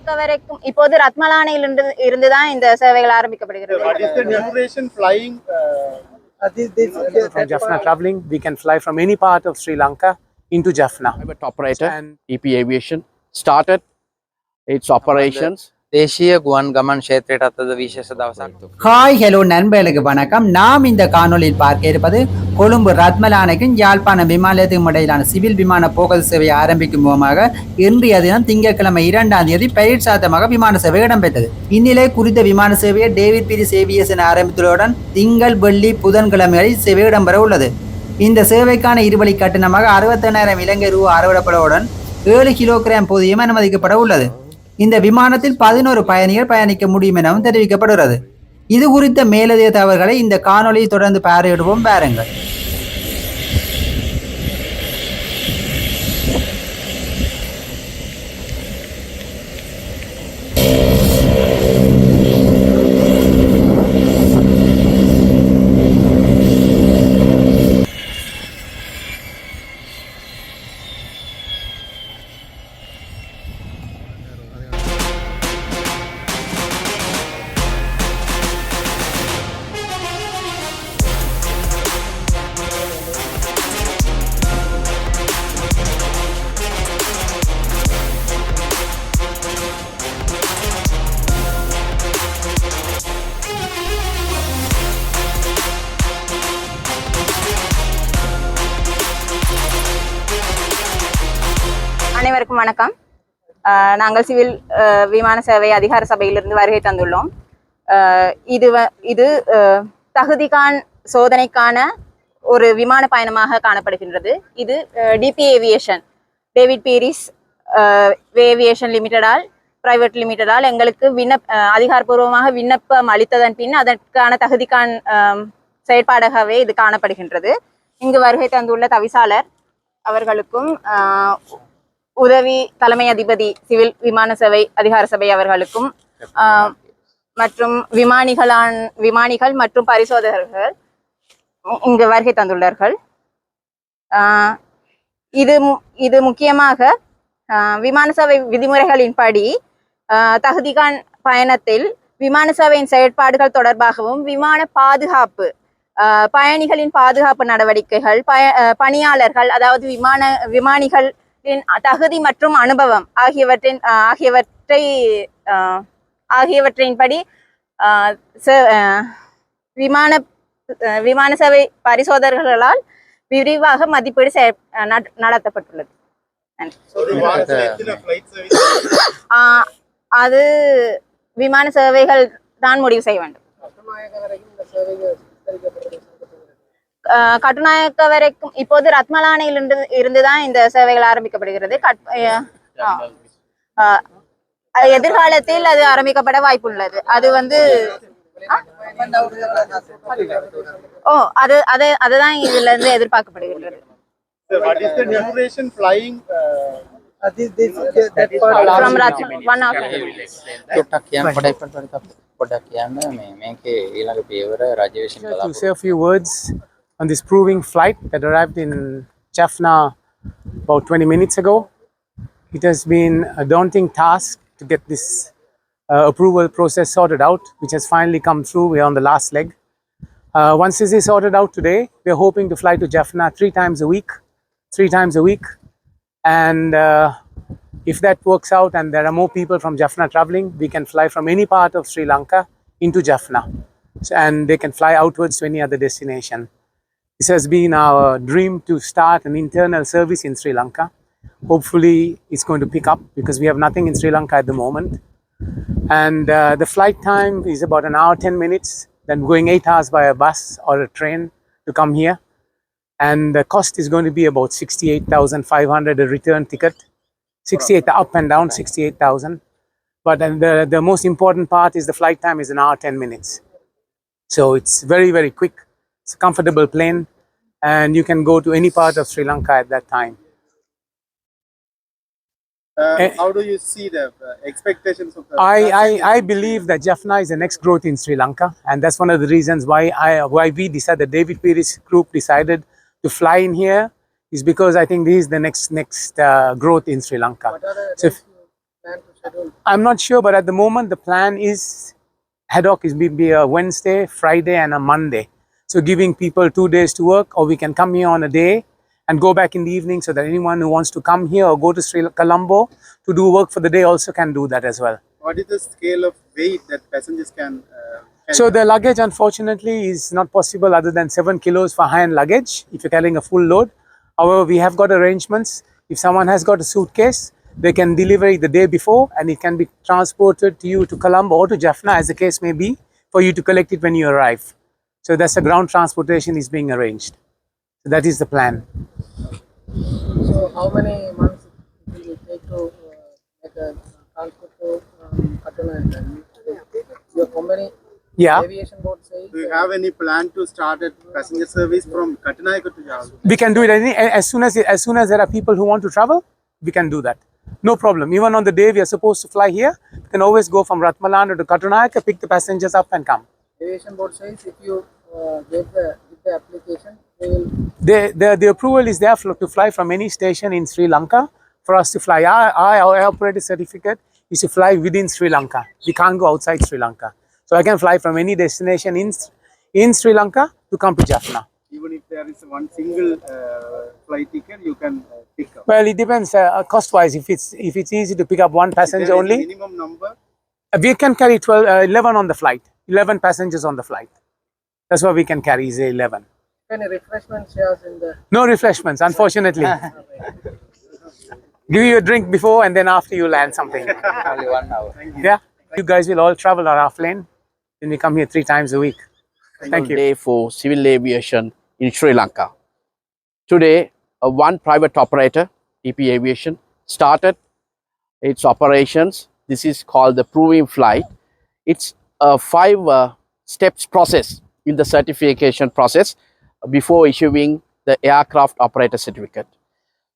கட்டுநாயக்க வரைக்கும் இப்போது ரத்மலானையில் இருந்துதான் இந்த சேவைகள் ஆரம்பிக்கப்படுகிறது. What is the duration flying? From Jaffna traveling, we can fly from any part of Sri Lanka into Jaffna. Private operator DP Aviation started its operations. தேசிய Kuan come on க்ஷேத்திரයට අතද විශේෂ දවසක්. Hi hello நண்பர்களுக்கு வணக்கம். நாம் இந்த காணொலியில் பார்க்க இருப்பது கொழும்பு ரத்மலானைக்கும் யாழ்ப்பாணம் விமான நிலையத்துக்கும் இடையிலான சிவில் விமான போக்குவரத்து சேவை ஆரம்பிக்கும் முகமாக இன்றைய தினம் திங்கட்கிழமை 2ஆம் தேதி பயிற்சாத்தமாக விமான சேவை இடம்பெற்றது. இந்நிலை குறித்த விமான சேவையை DP Aviation ஆரம்பித்துள்ளதுடன் திங்கள் வெள்ளி புதன்கிழமைகளில் சேவை இடம்பெற உள்ளது. இந்த சேவைக்கான இருவழி கட்டணமாக 61,000 இலங்கை ரூபா அறவிடப்படுவதுடன் 7 கிலோகிராம் போதியம் அனுமதிக்கப்பட உள்ளது. இந்த விமானத்தில் 11 பயணிகள் பயணிக்க முடியும் எனவும் தெரிவிக்கப்படுகிறது. இது குறித்த மேலதிக தகவல்களை இந்த காணொலியை தொடர்ந்து பார்வையிடுவோம். பாருங்கள். அனைவருக்கும் வணக்கம். நாங்கள் சிவில் விமான சேவை அதிகார சபையிலிருந்து வருகை தந்துள்ளோம். இது தகுதிகான் சோதனைக்கான ஒரு விமான பயணமாக காணப்படுகின்றது. இது DP Aviation David Peiris aviation லிமிடெடால் பிரைவேட் லிமிடெடால் எங்களுக்கு அதிகாரப்பூர்வமாக விண்ணப்பம் அளித்ததன் பின் அதற்கான தகுதிகான் செயற்பாடாகவே இது காணப்படுகின்றது. இங்கு வருகை தந்துள்ள தவிசாளர் அவர்களுக்கும் உதவி தலைமை அதிபதி சிவில் விமான சேவை அதிகார சபை அவர்களுக்கும் மற்றும் விமானிகள் மற்றும் பரிசோதகர்கள் இங்கு வருகை தந்துள்ளார்கள். இது முக்கியமாக விமான சேவை விதிமுறைகளின்படி தகுதிகான் பயணத்தில் விமான சேவையின் செயற்பாடுகள் தொடர்பாகவும் விமான பாதுகாப்பு பயணிகளின் பாதுகாப்பு நடவடிக்கைகள் பணியாளர்கள் அதாவது விமானிகள் தகுதி மற்றும் அனுபவம் ஆகியவற்றின்படி விமான சேவை பரிசோதகர்களால் விரிவாக மதிப்பீடு நடத்தப்பட்டுள்ளது. அது விமான சேவைகள் தான் முடிவு செய்ய வேண்டும். கட்டுநாயக்க வரைக்கும் இப்போது ரத்மலானையில் இருந்துதான் இந்த சேவைகள் ஆரம்பிக்கப்படுகிறது. எதிர்காலத்தில் அது ஆரம்பிக்கப்பட வாய்ப்புள்ளது. அது அதுதான் இதுல இருந்து எதிர்பார்க்கப்படுகின்றது. What is the duration flying? From one hour. To say a few words on this proving flight that arrived in Jaffna about 20 minutes ago. It has been a daunting task to get this approval process sorted out, which has finally come through. We are on the last leg. Once this is sorted out today, we are hoping to fly to Jaffna 3 times a week. And if that works out and there are more people from Jaffna traveling, we can fly from any part of Sri Lanka into Jaffna. And they can fly outwards to any other destination. This has been our dream to start an internal service in Sri Lanka. Hopefully it's going to pick up because we have nothing in Sri Lanka at the moment. And the flight time is about an hour, 10 minutes, then going 8 hours by a bus or a train to come here. And the cost is going to be about 68,500 a return ticket. 68 up and down, 68,000. But the most important part is the flight time is an hour, 10 minutes. So it's very, very quick. It's a comfortable plane and you can go to any part of Sri Lanka at that time. How do you see the expectations of the I believe that Jaffna is the next growth in Sri Lanka, and that's one of the reasons why we decided, the David Pires group decided to fly in here, is because I think this is the next growth in Sri Lanka. What are the so plan to schedule? I'm not sure, but at the moment the plan is ad hoc is be a Wednesday, Friday, and a Monday. So giving people 2 days to work, or we can come here on a day and go back in the evening, so that anyone who wants to come here or go to Colombo to do work for the day also can do that as well. What is the scale of weight that passengers can carry? So the luggage, unfortunately, is not possible other than 7 kilos for high-end luggage if you're carrying a full load. However, we have got arrangements. If someone has got a suitcase, they can deliver it the day before, and it can be transported to you to Colombo or to Jaffna, as the case may be, for you to collect it when you arrive. So that's the ground transportation is being arranged. So that is the plan. So how many months it will take to make a transport to Katunayaka? Your company Yeah. aviation board says. Do you have any plan to start a passenger service from Katunayaka to Jal? We can do it as soon as there are people who want to travel, we can do that. No problem. Even on the day we are supposed to fly here, we can always go from Ratmalana to Katunayaka, pick the passengers up and come. Aviation board says if you give the application, they will. The approval is there to fly from any station in Sri Lanka for us to fly. Our operator certificate is to fly within Sri Lanka. We can't go outside Sri Lanka. So I can fly from any destination in Sri Lanka to come to Jaffna. Even if there is one single flight ticket, you can pick up. Well, it depends cost-wise. If it's easy to pick up one passenger There is a only, minimum number. we can carry 11 on the flight. 11 passengers on the flight. That's what we can carry is 11. Any refreshment shares in the. No refreshments, unfortunately. Give you a drink before and then after you land something. Only 1 hour. Yeah. You guys will all travel on our plane. Then we come here 3 times a week. Thank you. Day for civil aviation in Sri Lanka. Today, one private operator, DP Aviation, started its operations. This is called the proving flight. It's a 5 steps process in the certification process before issuing the aircraft operator certificate.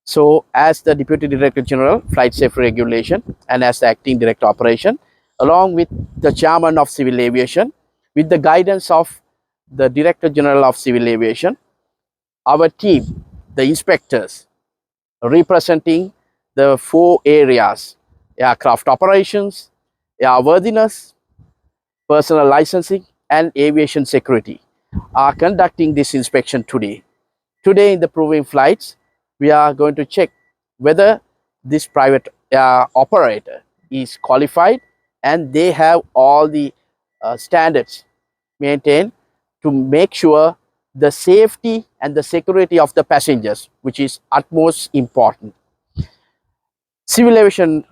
So, as the Deputy Director General, Flight Safety Regulation, and as the Acting Director Operation, along with the Chairman of Civil Aviation, with the guidance of the Director General of Civil Aviation, our team, the inspectors, representing the 4 areas: aircraft operations, airworthiness, personal licensing, and aviation security, are conducting this inspection today. Today in the proving flights, we are going to check whether this private operator is qualified and they have all the standards maintained to make sure the safety and the security of the passengers, which is utmost important. Civil Aviation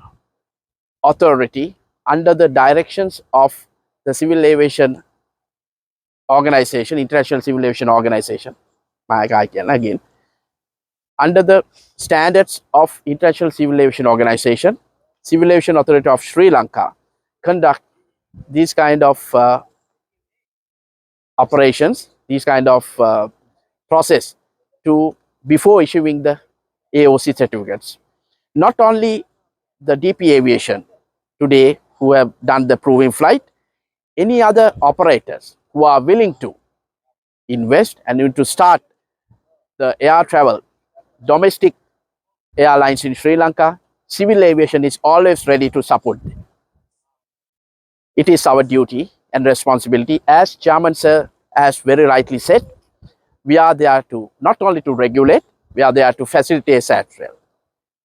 Authority, under the directions of the Civil Aviation Organization, International Civil Aviation Organization, again, under the standards of International Civil Aviation Organization, Civil Aviation Authority of Sri Lanka conduct these kind of operations, these kind of process to before issuing the AOC certificates. Not only the DP Aviation today who have done the proving flight, any other operators who are willing to invest and to start the air travel, domestic airlines in Sri Lanka, Civil Aviation is always ready to support them. It is our duty and responsibility, as Chairman Sir has very rightly said, we are there to not only to regulate, we are there to facilitate as well.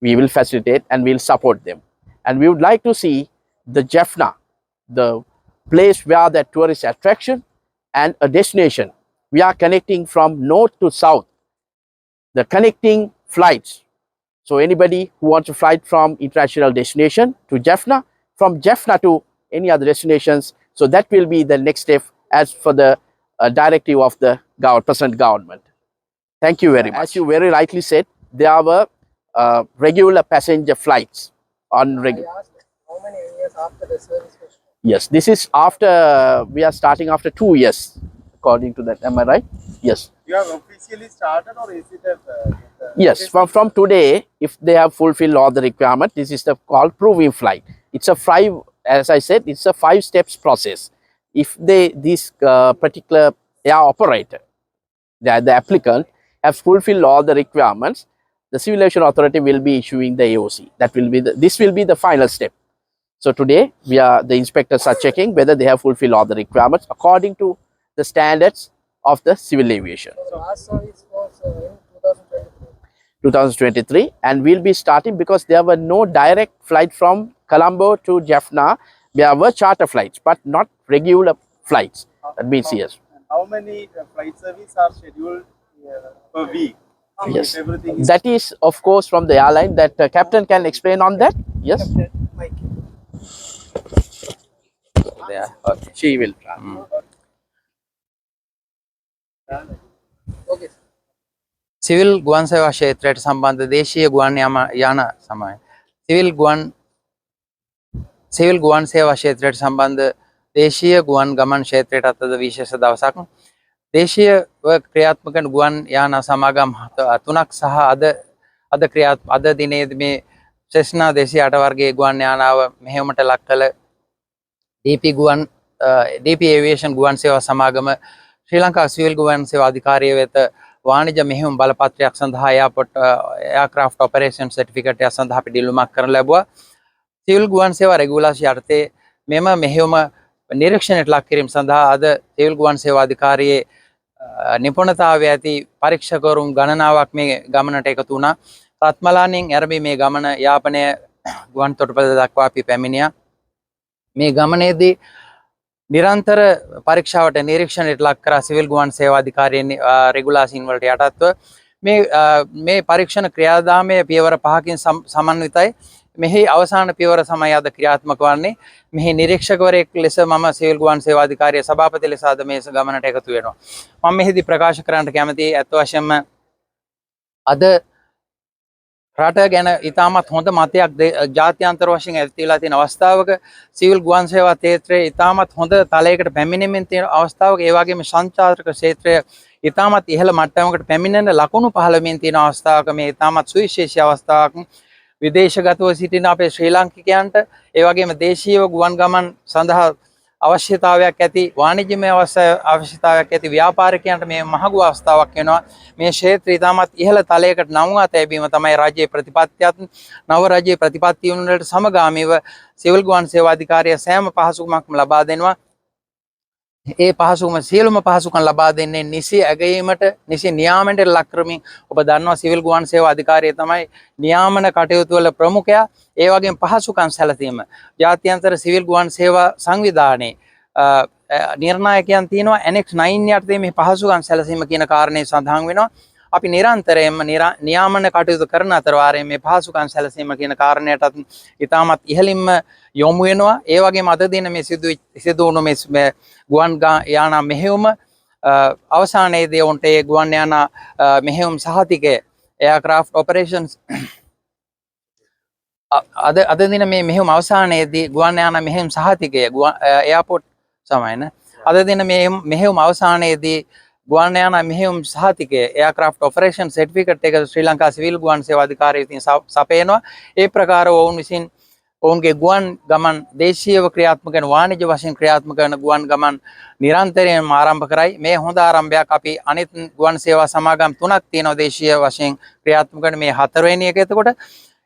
We will facilitate and we will support them. And we would like to see the Jaffna, the place where the tourist attraction and a destination. We are connecting from north to south, the connecting flights. So anybody who wants to fly from international destination to Jaffna, from Jaffna to any other destinations, so that will be the next step as for the directive of the present government. Thank you very much. As you very rightly said, there were regular passenger flights on regular. I asked how many years after the service was. Yes, this is after, we are starting after 2 years, according to that. Am I right? Yes. You have officially started, or is it a Yes, from today, if they have fulfilled all the requirement, this is the called proving flight. It's a 5, as I said, it's a 5 steps process. If this particular air operator, the applicant, has fulfilled all the requirements, the Civil Aviation Authority will be issuing the AOC. This will be the final step. So today, the inspectors are checking whether they have fulfilled all the requirements according to the standards of the civil aviation. So our service was in 2023. 2023, and we'll be starting because there were no direct flight from Colombo to Jaffna. There were charter flights, but not regular flights. That means yes. How many flight service are scheduled per week? Yes. If everything is That is, of course, from the airline. That captain can explain on that. Yes. there. Okay. She will. Okay. Civil ගුවන් සේවා ක්ෂේත්‍රයට සම්බන්ධ දේශීය ගුවන් යාන සමය. Civil ගුවන් සේවා ක්ෂේත්‍රයට සම්බන්ධ දේශීය ගුවන් ගමන් ක්ෂේත්‍රයට අතද විශේෂ දවසක්. දේශීය ක්‍රියාත්මක වන ගුවන් යාන සමාගම් තුනක් සහ අද දිනේදී මේ සෙස්නා 208 වර්ගයේ ගුවන් යානාව මෙහෙයුමට ලක් කළ DP Aviation ගුවන් සේවා සමාගම ශ්‍රී ලංකා සිවිල් ගුවන් සේවා අධිකාරිය වෙත වාණිජ මෙහෙයුම් බලපත්‍රයක් සඳහා එයාක්‍රාෆ්ට් ඔපරේෂන් සර්ටිෆිකේට් එක සඳහා අපි දිලුමක් කරන ලැබුවා. සිවිල් ගුවන් සේවා රෙගුලාසි යටතේ මෙම මෙහෙයුම නිරීක්ෂණයට ලක් කිරීම සඳහා අද සිවිල් ගුවන් සේවා අධිකාරියේ නිපුණතාවය ඇති පරීක්ෂකවරුන් ගණනාවක් මේ ගමනට එකතු වුණා. රත්මලානෙන් ආරම්භී මේ ගමන යාපනය ගුවන් තොටුපළ දක්වා අපි පැමිණියා. මේ ගමනේදී නිරන්තර පරීක්ෂාවට නිරීක්ෂණයට ලක් කර සිවිල් ගුවන් සේවා අධිකාරියෙන් රෙගුලාසින් වලට යටත්ව මේ පරීක්ෂණ ක්‍රියාදාමයේ පියවර 5කින් සමන්විතයි. මෙහි අවසාන පියවර සමය අද ක්‍රියාත්මක වන්නේ. මෙහි නිරීක්ෂකවරයෙක් ලෙස මම සිවිල් ගුවන් සේවා අධිකාරිය සභාපති ලෙස අද මේ ගමනට එකතු වෙනවා. මම මෙහිදී ප්‍රකාශ කරන්නට කැමතියි අත් වශයෙන්ම අද රට ගැන ඉතාමත් හොඳ මතයක් ජාත්‍යන්තර වශයෙන් ඇතිවලා තියෙන අවස්ථාවක සිවිල් ගුවන් සේවා ක්ෂේත්‍රයේ ඉතාමත් හොඳ තලයකට පැමිණෙමින් තියෙන අවස්ථාවක ඒ වගේම සංචාරක ක්ෂේත්‍රය ඉතාමත් ඉහළ මට්ටමකට පැමිණෙන ලකුණු පහළ වෙමින් තියෙන අවස්ථාවක මේ ඉතාමත් සුවිශේෂී අවස්ථාවක් විදේශගතව සිටින අපේ ශ්‍රී ලාංකිකයන්ට ඒ වගේම දේශීය ගුවන් ගමන් සඳහා අවශ්‍යතාවයක් ඇති වාණිජ්‍යමය අවශ්‍යතාවයක් ඇති ව්‍යාපාරිකයන්ට මේ මහඟු අවස්ථාවක් වෙනවා. මේ ක්ෂේත්‍රය ඉතාමත් ඉහළ තලයකට නංවා තැබීම තමයි රජයේ ප්‍රතිපත්තියත් නව රජයේ ප්‍රතිපත්තියන් වලට සමගාමීව සිවිල් ගුවන් සේවා අධිකාරිය සෑම පහසුකමක්ම ලබා දෙනවා. ඒ සියලුම පහසුකම් ලබා දෙන්නේ නිසි ඇගයීමට නිසි නියාමනයට ලක් කරමින්. ඔබ දන්නවා සිවිල් ගුවන් සේවා අධිකාරිය තමයි නියාමන කටයුතු වල ප්‍රමුඛයා. ඒ වගේම පහසුකම් සැලසීම ජාත්‍යන්තර සිවිල් ගුවන් සේවා සංවිධානයේ නිර්ණායකයන් තියෙනවා. Annex 9 යටතේ මේ පහසුකම් සැලසීම කියන කාරණේ සඳහන් වෙනවා. අපි නිරන්තරයෙන්ම නියාමන කටයුතු කරන අතර වාරයෙන් මේ පහසුකම් සැලසීම කියන කාරණයටත් ඉතාමත් ඉහළින්ම යොමු වෙනවා. ඒ වගේම අද දින මේ සිදු වුණු මේ ගුවන් යාන මෙහෙයුම අවසානයේදී උන්ට ඒ ගුවන් යාන මෙහෙයුම් සහතිකය එයාක්‍රාෆ්ට් ඔපරේෂන්ස් අද දින මේ මෙහෙයුම් අවසානයේදී ගුවන් යාන මෙහෙයුම් සහතිකය එයාපෝට් සමයන අද දින මේ මෙහෙයුම් අවසානයේදී ගුවන් යාන මෙහෙයුම් සහතිකය එයාක්‍රාෆ්ට් ඔපරේෂන් සර්ටිෆිකේට් එක ශ්‍රී ලංකා සිවිල් ගුවන් සේවා අධිකාරිය විසින් සපයනවා. ඒ ප්‍රකාරව ඔවුන් විසින් ඔවුන්ගේ ගුවන් ගමන් දේශීයව ක්‍රියාත්මක වන වාණිජ්‍ය වශයෙන් ක්‍රියාත්මක වන ගුවන් ගමන් නිරන්තරයෙන්ම ආරම්භ කරයි. මේ හොඳ ආරම්භයක්. අපි අනිත් ගුවන් සේවා සමාගම් 3ක් තියෙනවා දේශීය වශයෙන් ක්‍රියාත්මක වන මේ 4වෙනි එක. එතකොට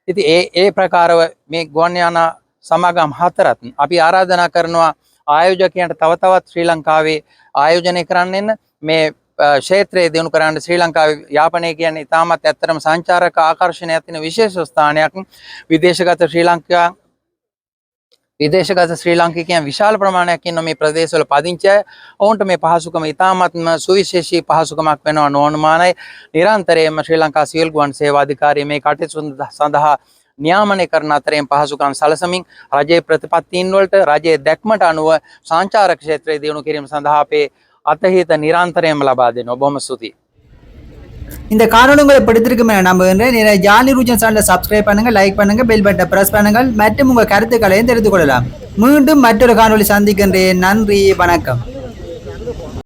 ඉතින් ඒ ප්‍රකාරව මේ ගුවන් යාන සමාගම් 4ත් අපි ආරාධනා කරනවා ආයෝජකයන්ට තව තවත් ශ්‍රී ලංකාවේ ආයෝජනය කරන්න මේ ක්ෂේත්‍රයේ දිනු කරන්න. ශ්‍රී ලංකාවේ යාපනය කියන්නේ ඉතාමත් ඇත්තටම සංචාරක ආකර්ෂණයක් තියෙන විශේෂ ස්ථානයක්. විදේශගත ශ්‍රී ලාංකිකයන් විශාල ප්‍රමාණයක් ඉන්න මේ ප්‍රදේශවල පදිංචි අය. ඔවුන්ට මේ පහසුකම ඉතාමත්ම සුවිශේෂී පහසුකමක් වෙනවා නොඅනුමානයි. නිරන්තරයෙන්ම ශ්‍රී ලංකා සිවිල් ගුවන් සේවා අධිකාරිය මේ කටයුතු සඳහා නියාමනය කරන අතරෙන් පහසුකම් සලසමින් රජයේ ප්‍රතිපත්තීන් වලට රජයේ දැක්මට අනුව සංචාරක ක්ෂේත්‍රයේ දියුණු කිරීම සඳහා අපේ අතහිත නිරන්තරයෙන්ම ලබා දෙනවා. බොහොම ස්තුතියි. இந்த காணொளி உங்களை பிடித்திருக்கும் என நம்புகின்றேன். நிறைய ஜாலி ரூஜன் சேனலை சப்ஸ்கிரைப் பண்ணுங்க, லைக் பண்ணுங்க, பெல் பட்டனை பிரஸ் பண்ணுங்கள் மற்றும் உங்கள் கருத்துக்களையும் தெரிந்து கொள்ளலாம். மீண்டும் மற்றொரு காணொளி சந்திக்கின்றேன். நன்றி, வணக்கம்.